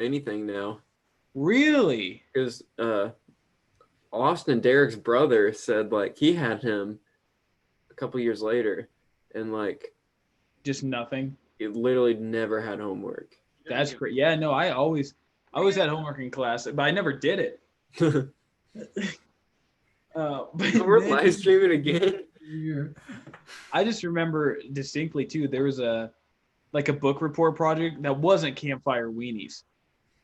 anything now. Really? Because Austin, Derek's brother, said like he had him a couple years later, and like Just nothing. he literally never had homework. That's great. Yeah, no, I always had homework in class, but I never did it. But We're then, live streaming again. I just remember distinctly too. There was a book report project that wasn't Campfire Weenies.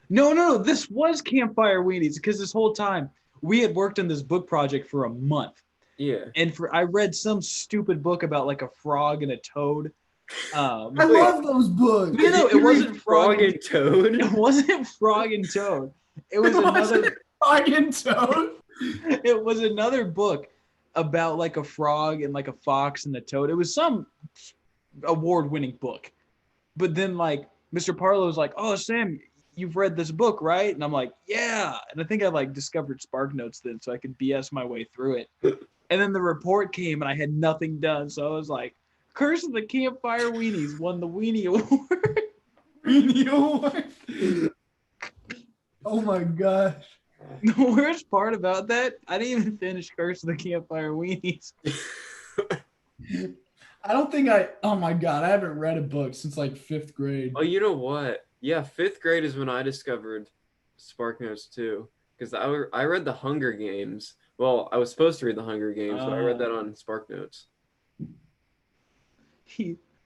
No, this was Campfire Weenies because this whole time we had worked on this book project for a month. Yeah. And I read some stupid book about like a frog and a toad. I love those books. No, it wasn't Frog and Toad. It wasn't Frog and Toad. It was another Frog and Toad. It was another book about like a frog and like a fox and a toad. It was some award-winning book. But then like Mr. Parlow was like, "Oh, Sam, you've read this book, right?" And I'm like, "Yeah." And I think I like discovered SparkNotes then, so I could BS my way through it. And then the report came, and I had nothing done, so I was like, "Curse of the Campfire Weenies won the Weenie Award." Weenie Award. Oh my gosh. The worst part about that, I didn't even finish Curse of the Campfire Weenies. I don't think oh my God, I haven't read a book since like 5th grade. Oh, you know what? Yeah, 5th grade is when I discovered SparkNotes too. Because I read the Hunger Games. Well, I was supposed to read the Hunger Games, but I read that on SparkNotes.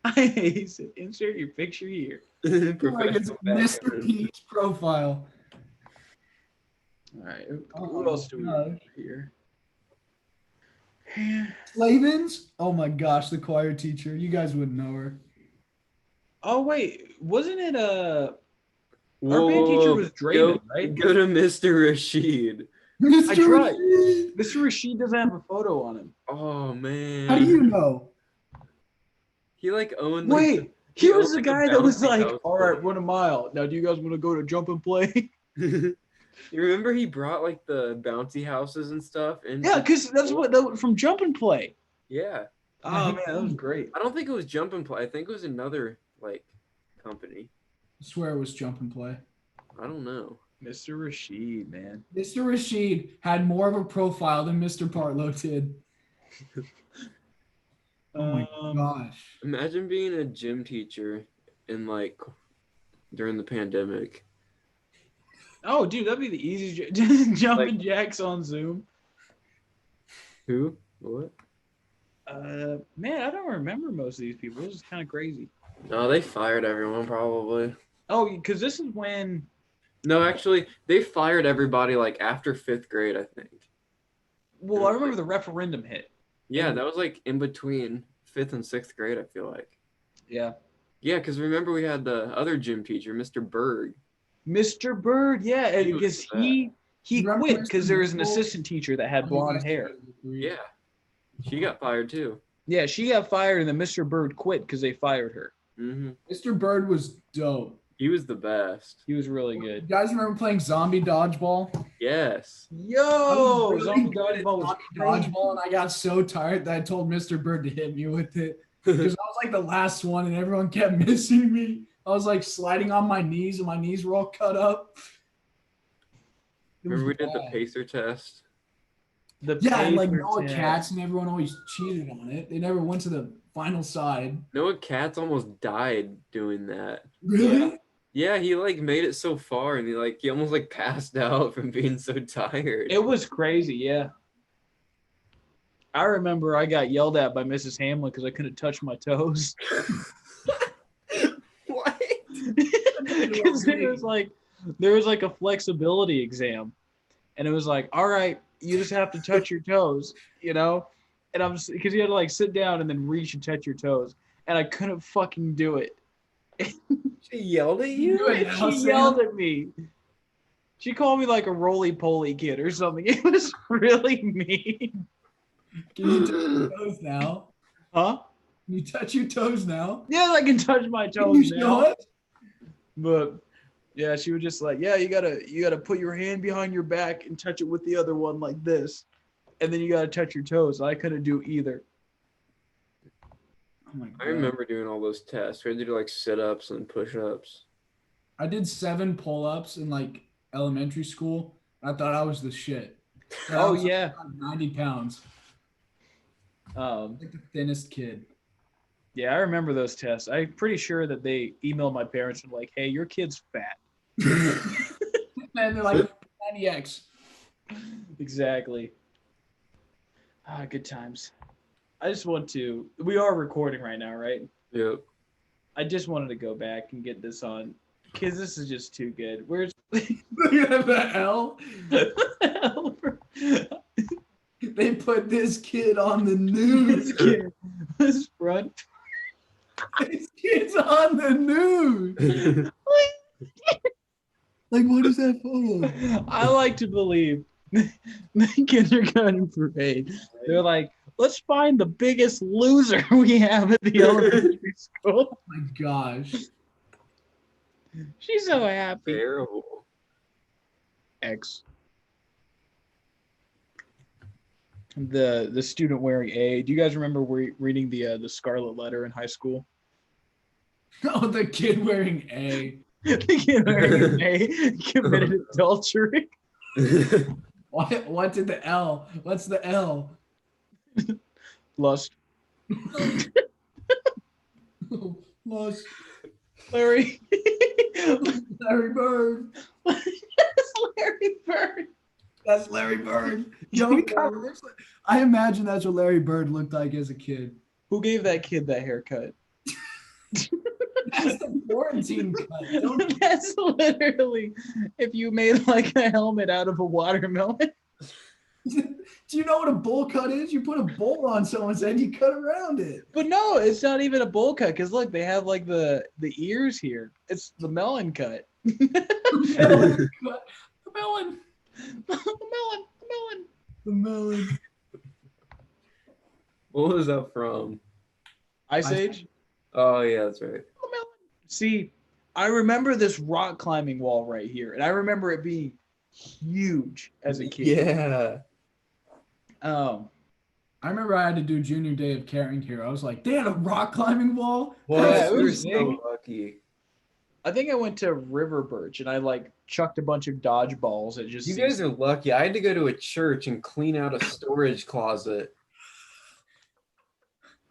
I said, insert your picture here. Like it's Mr. P's profile. All right. Who else do we have here? Slavens? Oh my gosh, the choir teacher. You guys wouldn't know her. Oh wait, wasn't it our band teacher was Draven, right? Go to Mr. Rashid. Mr. I tried. Rashid. Mr. Rashid doesn't have a photo on him. Oh man. How do you know? He like owned. Wait, he was the guy that was like, house. "All right, run a mile. Now, do you guys want to go to jump and play?" You remember he brought like the bouncy houses and stuff? And Yeah, because that's from Jump and Play. Yeah. Oh man, that was great. I don't think it was Jump and Play. I think it was another like company. I swear it was Jump and Play. I don't know. Mr. Rashid, man. Mr. Rashid had more of a profile than Mr. Partlow did. Oh my gosh. Imagine being a gym teacher in like during the pandemic. Oh, dude, that'd be the easiest. Jumping jacks on Zoom. Who? What? Man, I don't remember most of these people. This is kind of crazy. No, they fired everyone probably. Oh, because this is when. No, actually, they fired everybody like after 5th grade, I think. Well, I remember the referendum hit. Yeah, that was like in between 5th and 6th grade, I feel like. Yeah. Yeah, because remember we had the other gym teacher, Mr. Berg. Mr. Bird, yeah, because he quit because there was an assistant teacher that had blonde hair. Yeah, she got fired too. Yeah, she got fired, and then Mr. Bird quit because they fired her. Mm-hmm. Mr. Bird was dope. He was the best. He was really You good. guys remember playing zombie dodgeball? Yes. Yo, Really zombie good at dodgeball was zombie crazy. dodgeball, and I got so tired that I told Mr. Bird to hit me with it because I was like the last one, and everyone kept missing me. I was like sliding on my knees, and my knees were all cut up. Remember we did the pacer test? Yeah, and like Noah test. Katz and everyone always cheated on it. They never went to the final side. Noah Katz almost died doing that. Really? Yeah, he like made it so far, and he almost like passed out from being so tired. It was crazy, yeah. I remember I got yelled at by Mrs. Hamlin because I couldn't touch my toes. What? Because there was like a flexibility exam, and it was like, all right, you just have to touch your toes, you know. And because you had to like sit down and then reach and touch your toes, and I couldn't fucking do it. She yelled at you? She yelled at me. She called me like a roly-poly kid or something. It was really mean. Can you touch your toes now? Huh? Can you touch your toes now? Yeah, I can touch my Can toes you now. show us? But yeah, she was just like, yeah, you gotta put your hand behind your back and touch it with the other one like this, and then you gotta touch your toes. I couldn't do either. Oh my God. I remember doing all those tests. We had to do like sit-ups and push-ups. I did 7 pull-ups in like elementary school. I thought I was the shit. But I Oh was yeah. like 90 pounds, like the thinnest kid. Yeah, I remember those tests. I'm pretty sure that they emailed my parents and like, "Hey, your kid's fat." And they're like 90x. Exactly. Ah, good times. I just want to. We are recording right now, right? Yep. I just wanted to go back and get this on, because this is just too good. Where's Look at the L. They put this kid on the news. this kid, this front. This kid's on the news. Like, what is that photo? I like to believe the kindergarten parade. They're like, let's find the biggest loser we have at the elementary school. Oh my gosh. She's so happy. Terrible. X. The student wearing A. Do you guys remember reading the Scarlet Letter in high school? Oh, the kid wearing A. The kid wearing A committed adultery. What did the L? What's the L? Lust. Lust. Larry. Larry Bird. Yes, Larry Bird. That's Larry Bird. Yo, he kind of looks like. I imagine that's what Larry Bird looked like as a kid. Who gave that kid that haircut? That's the quarantine cut. Don't That's literally if you made like a helmet out of a watermelon. Do you know what a bowl cut is? You put a bowl on someone's head, you cut around it. But no, it's not even a bowl cut because look, they have like the ears here. It's the melon cut. The melon. The melon. What was that from? Ice Age? Oh yeah, that's right. See, I remember this rock climbing wall right here, and I remember it being huge as a kid. Yeah. I remember I had to do junior day of caring here. I was like, they had a rock climbing wall? Well, Yeah, it we were was so big. lucky. I think I went to River Birch and I like chucked a bunch of dodgeballs at just You guys are lucky. I had to go to a church and clean out a storage closet.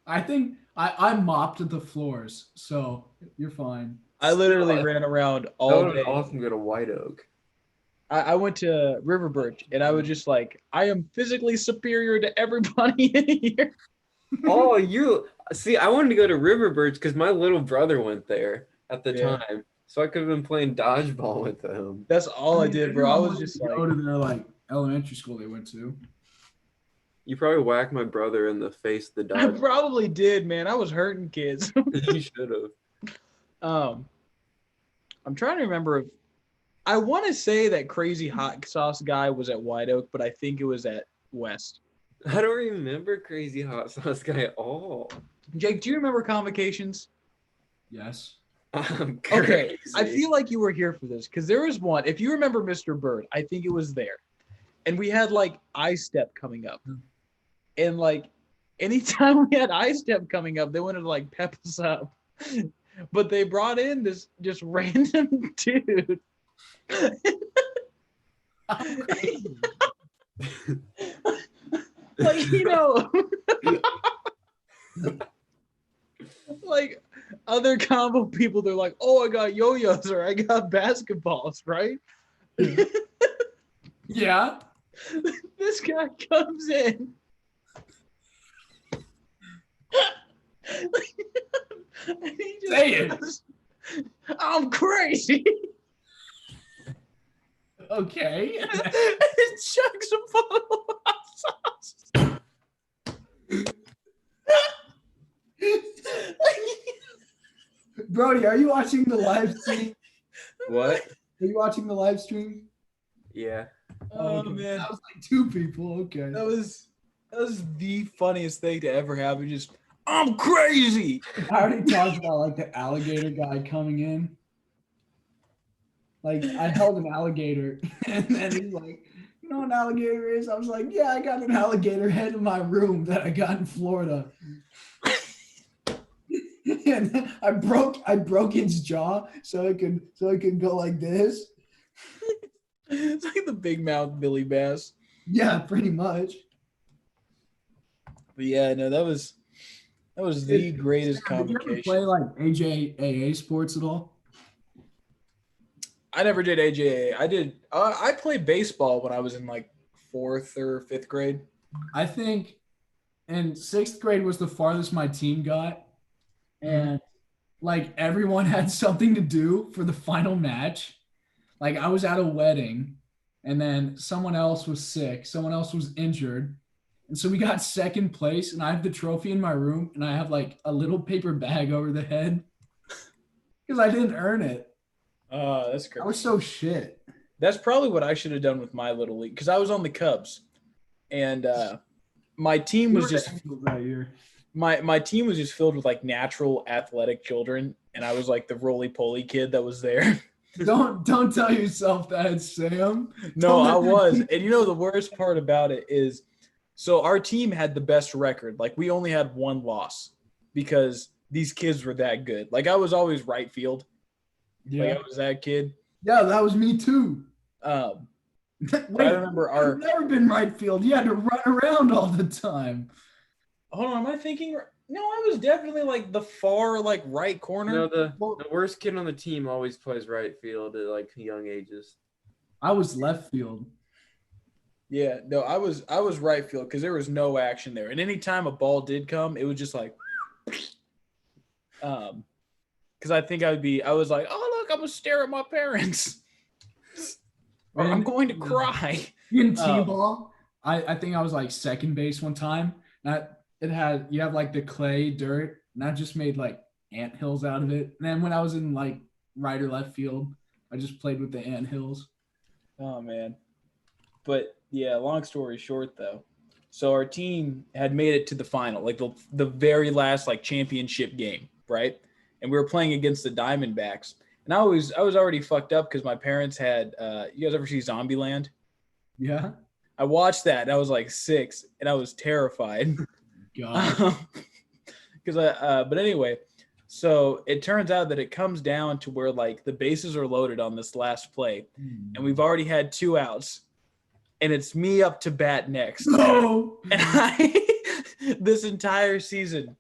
I think I mopped the floors, so you're fine. I literally ran around That all would day. have been awesome to go to White Oak. I went to River Birch and I was just like, I am physically superior to everybody in here. Oh, you see, I wanted to go to River Birch because my little brother went there at the Yeah. time. So I could have been playing dodgeball with him. That's all I did, bro. I was just go like, to their like elementary school they went to. You probably whacked my brother in the face with the I dodgeball. probably did, man. I was hurting kids. You should have. I'm trying to remember if I want to say that crazy hot sauce guy was at White Oak, but I think it was at West. I don't remember Crazy Hot Sauce Guy at all. Jake, do you remember convocations? Yes. I'm Okay, I crazy. feel like you were here for this because there was one. If you remember Mr. Bird, I think it was there, and we had like I-Step coming up, and like anytime we had I-Step coming up, they wanted to like pep us up, but they brought in this just random dude. Like, you know, like other combo people, they're like, oh, I got yo-yos or I got basketballs, right? Yeah. This guy comes in. And he just Say it. goes, I'm crazy. Okay. And chucks a bottle of hot sauce. Brody, are you watching the live stream? What? Are you watching the live stream? Yeah. Oh okay. man, That was like 2 people. Okay. that was the funniest thing to ever happen. Just, I'm crazy. I already talked about like the alligator guy coming in. Like I held an alligator and then he's like, you know what an alligator is? I was like, yeah, I got an alligator head in my room that I got in Florida. and I broke its jaw so it could go like this. It's like the big mouth Billy Bass. Yeah, pretty much. But yeah, no, that was the greatest Did you ever convocation. play like AJAA sports at all? I never did AJA. I did. I played baseball when I was in like 4th or 5th grade. I think in 6th grade was the farthest my team got, and like everyone had something to do for the final match. Like I was at a wedding, and then someone else was sick, someone else was injured, and so we got 2nd place. And I have the trophy in my room, and I have like a little paper bag over the head because I didn't earn it. That's I crazy. was so shit. That's probably what I should have done with my little league because I was on the Cubs, and my team was just that year. my team was just filled with like natural athletic children, and I was like the roly-poly kid that was there. Don't tell yourself that, Sam. No, Don't I let that was. keep- And you know the worst part about it is, so our team had the best record. Like we only had 1 loss because these kids were that good. Like I was always right field. Like I was that kid. Yeah, that was me too. But Wait, I remember I've never been right field. You had to run around all the time. hold on, am I thinking? No, I was definitely like the far like right corner. No, the worst kid on the team always plays right field at like young ages. I was left field. Yeah, no, I was right field because there was no action there. And anytime a ball did come, it was just like because I think I was like, oh look, I'm gonna stare at my parents. Or I'm going to cry. In T-ball, I think I was like 2nd base one time. You have like the clay dirt, and I just made like ant hills out of it. And then when I was in like right or left field, I just played with the ant hills. Oh man. But yeah, long story short though. So our team had made it to the final, like the very last like championship game, right? And we were playing against the Diamondbacks. And I was already fucked up because my parents had you guys ever see Zombieland? Yeah. I watched that and I was like 6 and I was terrified. God. But anyway, so it turns out that it comes down to where like the bases are loaded on this last play, and we've already had 2 outs, and it's me up to bat next. No. And this entire season,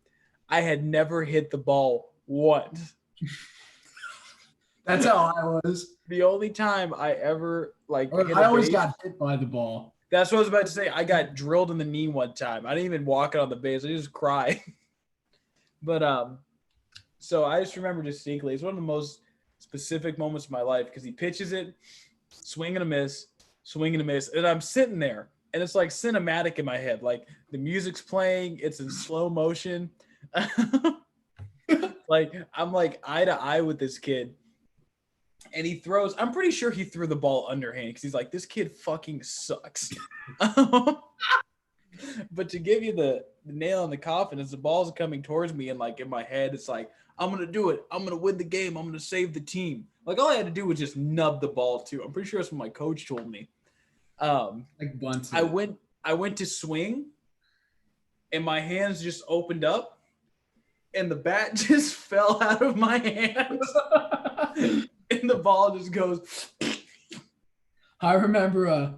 I had never hit the ball once. That's how I was. The only time I ever like hit I a always base- got hit by the ball. That's what I was about to say. I got drilled in the knee one time. I didn't even walk it on the base. I just cried. But so I just remember distinctly. It's one of the most specific moments of my life because he pitches it, swing and a miss, and I'm sitting there, and it's like cinematic in my head. Like the music's playing, it's in slow motion. Like I'm like eye to eye with this kid. And he throws, I'm pretty sure he threw the ball underhand because he's like, this kid fucking sucks. But to give you the nail in the coffin, as the ball's coming towards me, and like in my head, it's like, I'm going to do it. I'm going to win the game. I'm going to save the team. Like all I had to do was just nub the ball too. I'm pretty sure that's what my coach told me. Like bunts. I went to swing and my hands just opened up and the bat just fell out of my hands. And the ball just goes. I remember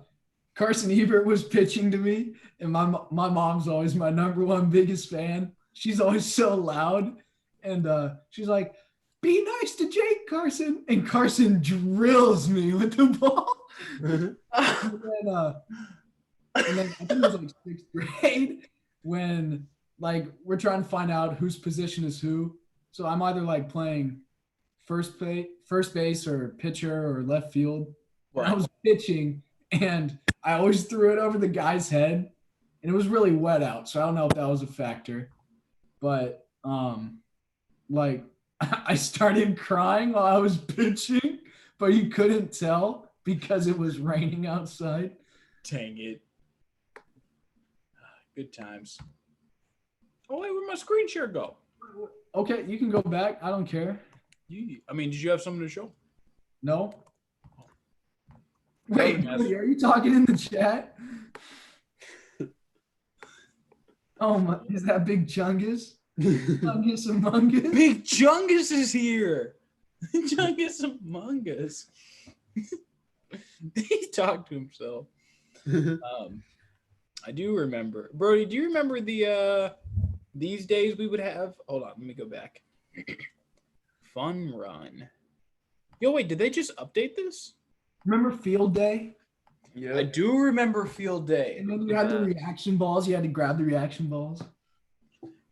Carson Ebert was pitching to me, and my mom's always my number one biggest fan. She's always so loud, and she's like, "Be nice to Jake, Carson," and Carson drills me with the ball. And then I think it was like 6th grade when like we're trying to find out whose position is who. So I'm either like playing first base or pitcher or left field. And I was pitching and I always threw it over the guy's head, and it was really wet out. So I don't know if that was a factor, but like I started crying while I was pitching, but you couldn't tell because it was raining outside. Dang it. Good times. Oh, wait, where'd my screen share go? Okay, you can go back. I don't care. Did you have something to show? No. Wait, are you talking in the chat? Oh my, is that Big Chungus? Chungus Among Us. Big Chungus is here. Chungus Among Us. He talked to himself. I do remember. Brody, do you remember the these days we would have? Hold on, let me go back. Fun Run. Yo, wait, did they just update this? Remember Field Day? Yeah. I do remember Field Day. And then you had the reaction balls. You had to grab the reaction balls.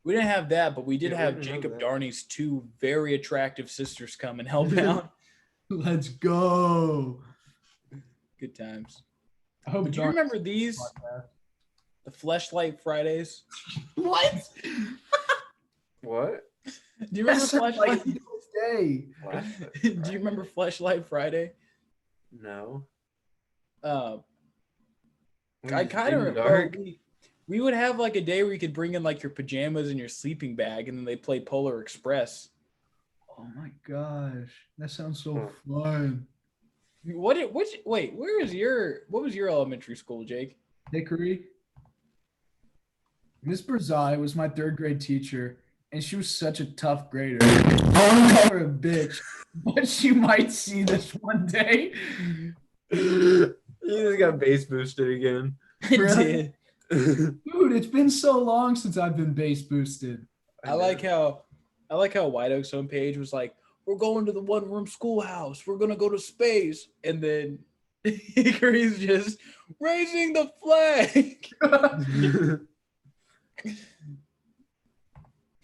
We didn't have that, but we did Yeah, we have didn't have Jacob that. Darney's two very attractive sisters come and help out. Let's go. Good times. I hope But do you Darn- remember these? The Fleshlight Fridays? What? What? Do you remember That's like Fleshlight? Day. Do you remember Fleshlight Friday? No. I kind of dark. we would have like a day where you could bring in like your pajamas and your sleeping bag, and then they play Polar Express. Oh my gosh, that sounds so fun. What was your elementary school, Jake? Hickory. Miss Berzai was my third grade teacher, and she was such a tough grader. I want to call her a bitch, but she might see this one day. You just got base boosted again. Really? Dude, it's been so long since I've been base boosted. I like how White Oak's homepage was like, "We're going to the one-room schoolhouse. We're gonna go to space," and then Hickory's just raising the flag.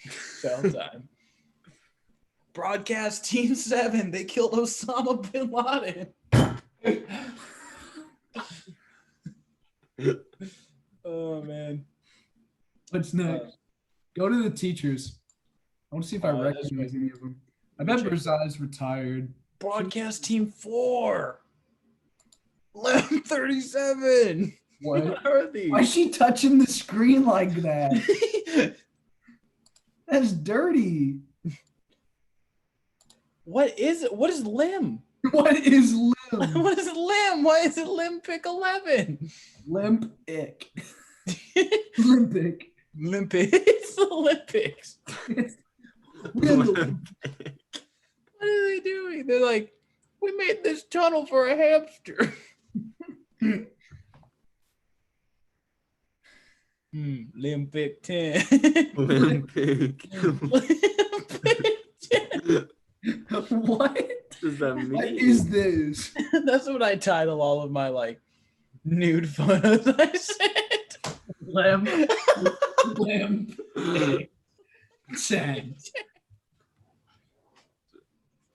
Cell time. Broadcast Team 7. They killed Osama bin Laden. Oh man. What's next? Go to the teachers. I want to see if I That's recognize right. any of them. I bet Check. Berzai's retired. Broadcast Team 4. 1137. What? What are these? Why is she touching the screen like that? That's dirty. What is it? What is limb? What is limp? What is limb? Why is it Limpic 11? Limp ick. Olympic. Limpic. It's the Olympics. Randall. What are they doing? They're like, we made this tunnel for a hamster. Limpic 10. Olympic. Limpic 10. What? Does that mean? What is this? That's what I title all of my like nude photos I sent. Limp. Limp. Sad.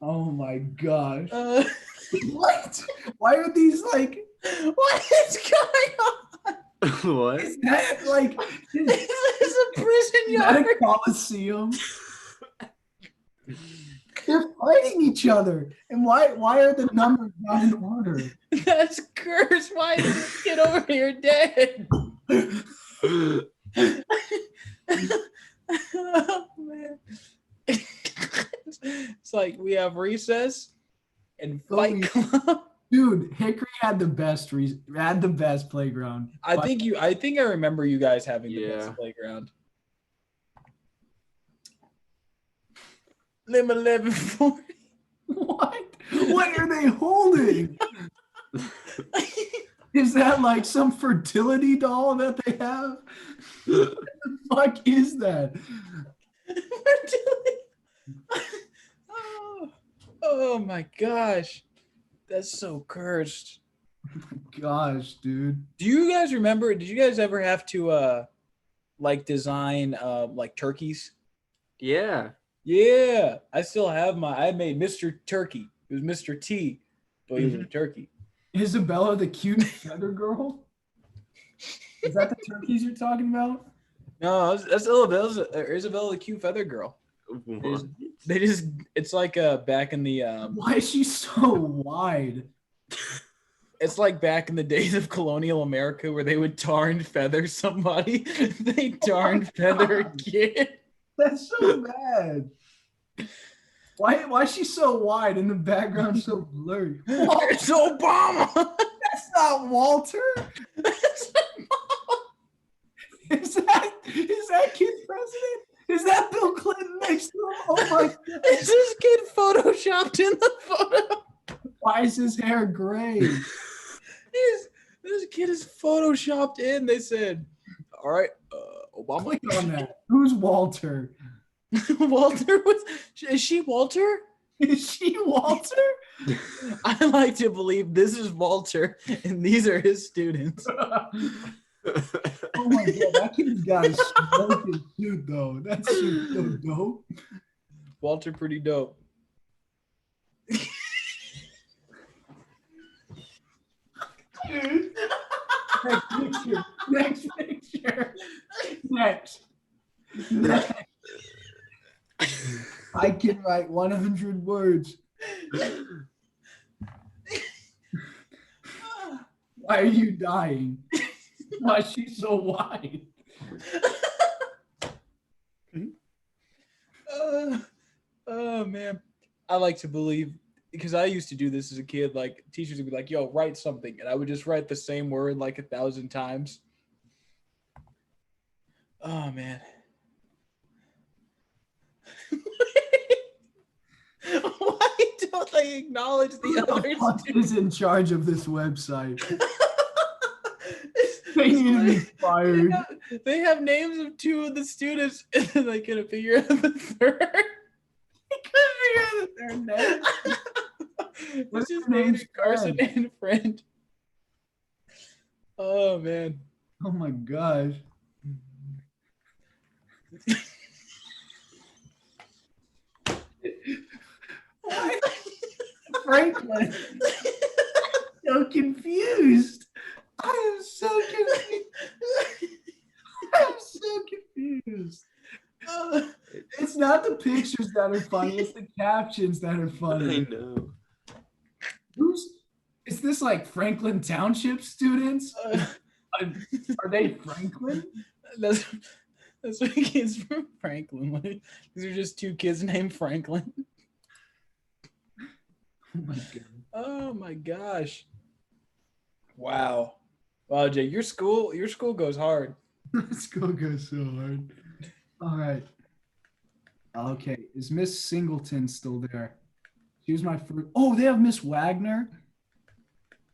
Oh my gosh. What? Why are these like? What is going on? What? Is that like? Is this a prison Is that yard? a coliseum? They're fighting each other, and why are the numbers not in order? That's cursed. Why is this kid over here dead? Oh man. It's like we have recess and fight club. Dude, Hickory had the best playground. I think I remember you guys having the Yeah. best playground. Lim 1140. What? What are they holding? Is that like some fertility doll that they have? What the fuck is that? Oh my gosh. That's so cursed. Gosh, dude. Do you guys remember? Did you guys ever have to like design like turkeys? Yeah. Yeah, I still have I made Mr. Turkey. It was Mr. T, but he was a turkey. Isabella the cute feather girl? Is that the turkeys you're talking about? No, that's Isabella the cute feather girl. What? It's like back in the Why is she so wide? it's like back in the days of colonial America where they would tar and feather somebody. They tar and feather a kid. That's so bad. Why is she so wide and the background so blurry? It's Obama. That's not Walter. Is that kid president? Is that Bill Clinton next to him? Oh my God. Is this kid photoshopped in the photo? Why is his hair gray? This kid is photoshopped in. They said, all right, Obama. Click on that. Who's Walter? Walter was. Is she Walter? Is she Walter? I like to believe this is Walter and these are his students. Oh my God, that kid's got a smoking suit though. That suit's so dope. Walter, pretty dope. Dude. Next picture. Next. I can write 100 words. Why are you dying? Why is she so wide? Oh man, I like to believe because I used to do this as a kid. Like teachers would be like, "Yo, write something," and I would just write the same word like 1,000 times. Oh man. Why don't they acknowledge the Who the fuck is in charge of this website? They need to be fired. They have names of 2 of the students, and then they couldn't figure out the third. Their name. What's his their name? name's Carson Fred. and Friend. Oh man. Oh my gosh. Franklin. So confused. I am so confused. I'm so confused. It's not the pictures that are funny, it's the captions that are I funny. know. Is this like Franklin Township students? Are they Franklin? That's what kids from Franklin. Like, these are just 2 kids named Franklin. Oh my god. Oh my gosh. Wow. Wow, Jay, your school goes hard. Let's go so hard. All right. Okay. Is Miss Singleton still there? She was my first. Oh, they have Miss Wagner.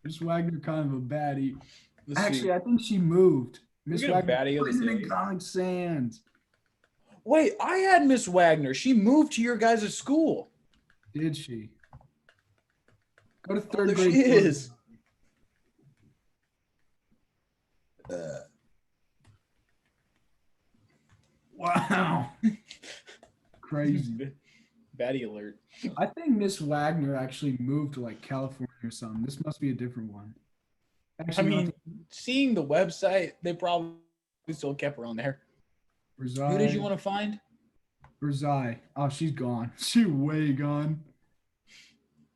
Miss Wagner, kind of a baddie. Let's Actually, see. I think she moved. Miss get a Wagner. baddie of the Prison in day. Comic Sans. Wait, I had Miss Wagner. She moved to your guys' school. Did she? Go to Oh, third there grade. she is. Wow. Crazy. Baddie alert. I think Miss Wagner actually moved to like California or something. This must be a different one. I Actually, mean, seeing the website, they probably still kept her on there. Berzai. Who did you want to find? Berzai. Oh, she's gone. She's way gone.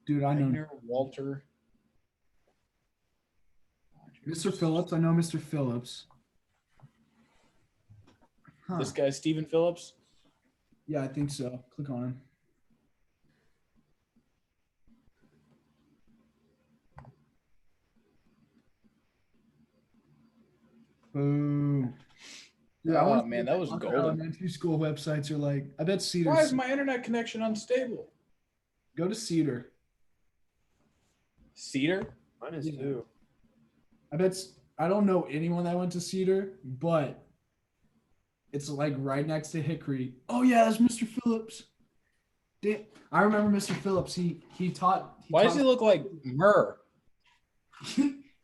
Dude, I know. Wagner, Walter. Mr. Phillips. I know Mr. Phillips. Huh. This guy, Stephen Phillips. Yeah, I think so. Click on him. Boo. Dude, I Oh, wanna see man, that was what other golden. Elementary school websites are like. I bet Cedar. Why is my internet connection unstable? Go to Cedar. Cedar? Mine is Yeah. 2. I don't know anyone that went to Cedar, but it's like right next to Hickory. Oh yeah, that's Mr. Phillips. I remember Mr. Phillips. He taught. Why does he look like Murr?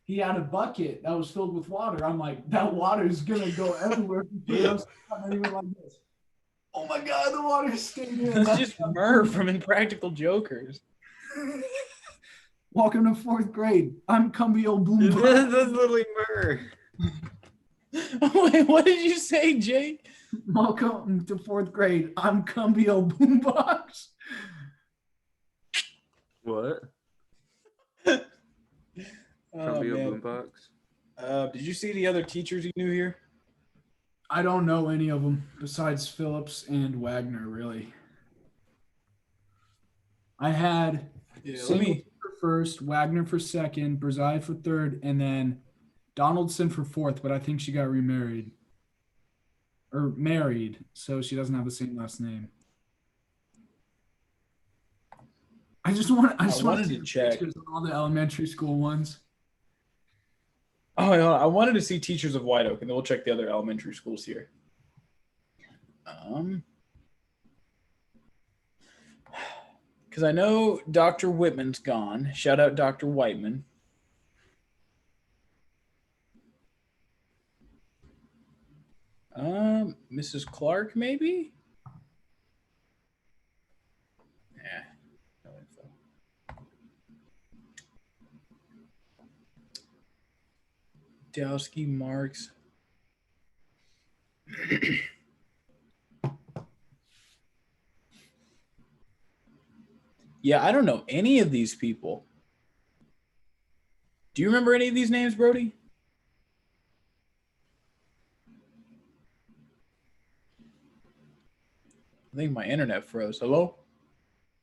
He had a bucket that was filled with water. I'm like, that water is gonna go everywhere. Not even like this. Oh my god, the water is staying here. That's just Murr from Impractical Jokers. Welcome to 4th grade. I'm Cumbio Boom. That's literally Murr. Wait, what did you say, Jake? Welcome to 4th grade. I'm Cumbio Boombox. What? Oh, Cumbio man. Boombox. Did you see the other teachers you knew here? I don't know any of them besides Phillips and Wagner, really. I had Yeah, Singleton for first, Wagner for second, Berzai for third, and then Donaldson for fourth, but I think she got remarried. or married, so she doesn't have the same last name. I just want wanted to see to the check. pictures of all the elementary school ones. Oh, I wanted to see Teachers of White Oak, and then we'll check the other elementary schools here. Because I know Dr. Whitman's gone. Shout out Dr. Whiteman. Mrs. Clark, maybe? Yeah. No info. Dowski, Marks. Yeah, I don't know any of these people. Do you remember any of these names, Brody? I think my internet froze. Hello?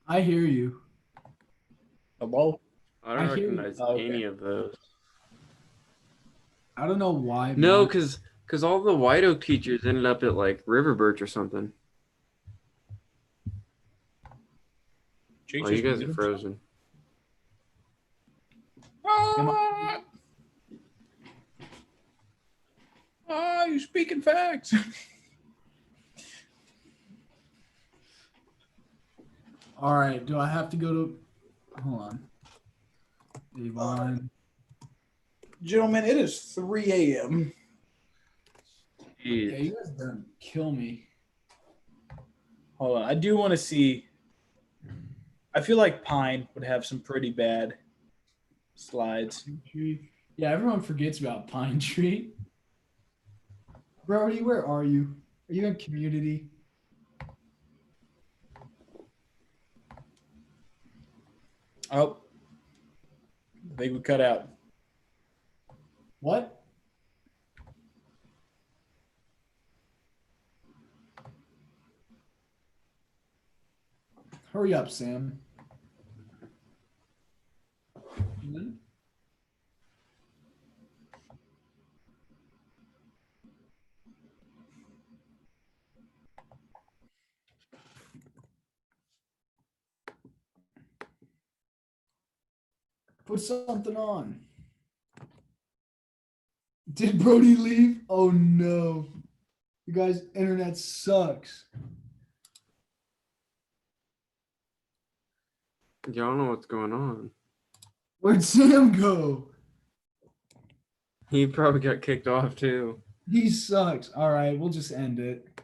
I hear you. Hello? I don't I hear you. recognize Okay. any of those. I don't know why. No, but because all the White Oak teachers ended up at like River Birch or something. Oh, you guys are frozen. You speaking facts. All right. Do I have to go to? Hold on. Avon. Gentlemen, it is 3 a.m. Jeez. Yeah, you guys done kill me. Hold on. I do want to see. I feel like Pine would have some pretty bad slides. Pine Tree. Yeah, everyone forgets about Pine Tree. Brody, where are you? Are you in community? Oh. I think we cut out. What? Hurry up, Sam. Put something on. Did Brody leave? Oh no. You guys' internet sucks. Yeah, I don't know what's going on. Where'd Sam go? He probably got kicked off too. He sucks. All right, we'll just end it.